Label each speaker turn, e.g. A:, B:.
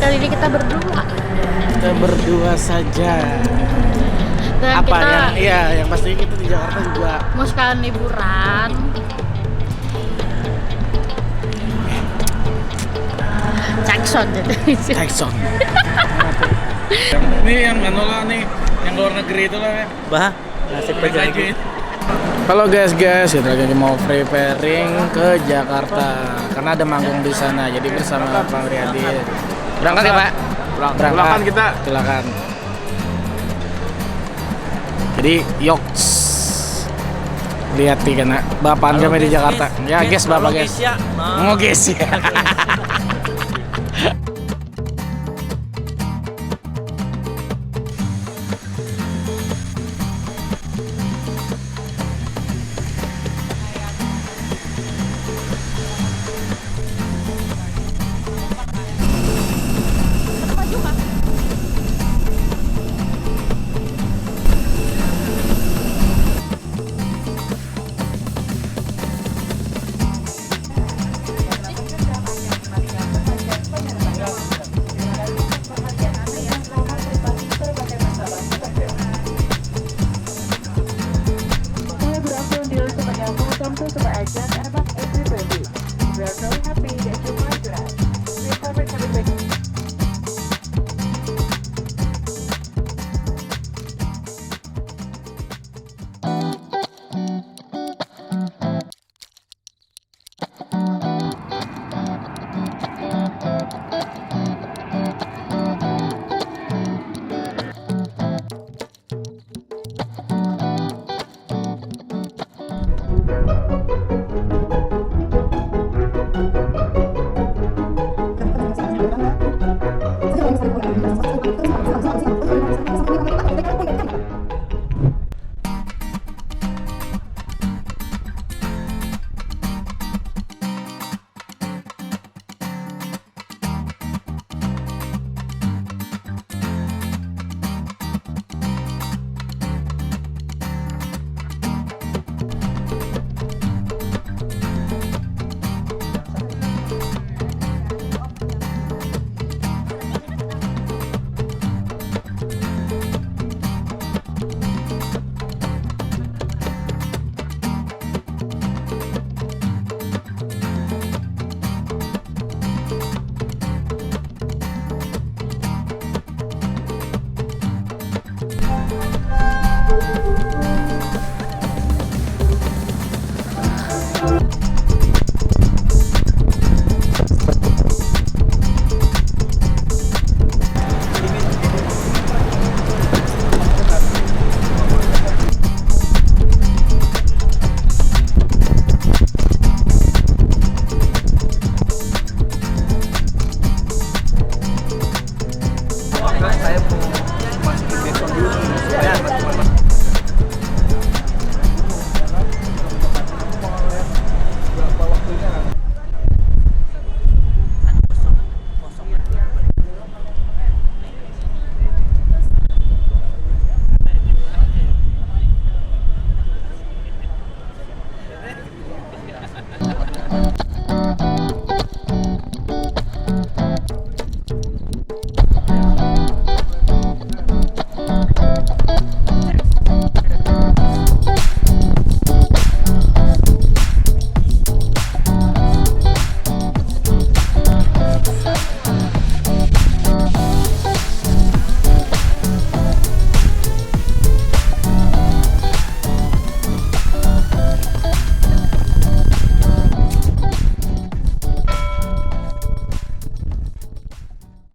A: kali ini kita berdua.
B: Kita berdua saja.
A: Dan
B: Apa
A: kita
B: yang iya yang pasti kita di Jakarta juga
A: mau sekalian liburan. Jackson gitu.
B: Jackson.
C: Ini yang anu lah nih, yang luar negeri itu lah ya.
B: Bah, nasib
C: Balik
B: aja.
C: lagi.
B: Halo guys, kita lagi mau preparing ke Jakarta karena ada manggung di sana. Jadi bersama Bang Riyadi. Berangkat ya, Pak?
C: Silakan kita.
B: Silakan. Jadi, yoks. Lihat nih kena bapaan kami di Jakarta. Ya, guys, Bapak guys. Mau guys ya.
D: Saya berasal di sebagai kampung sebagai aja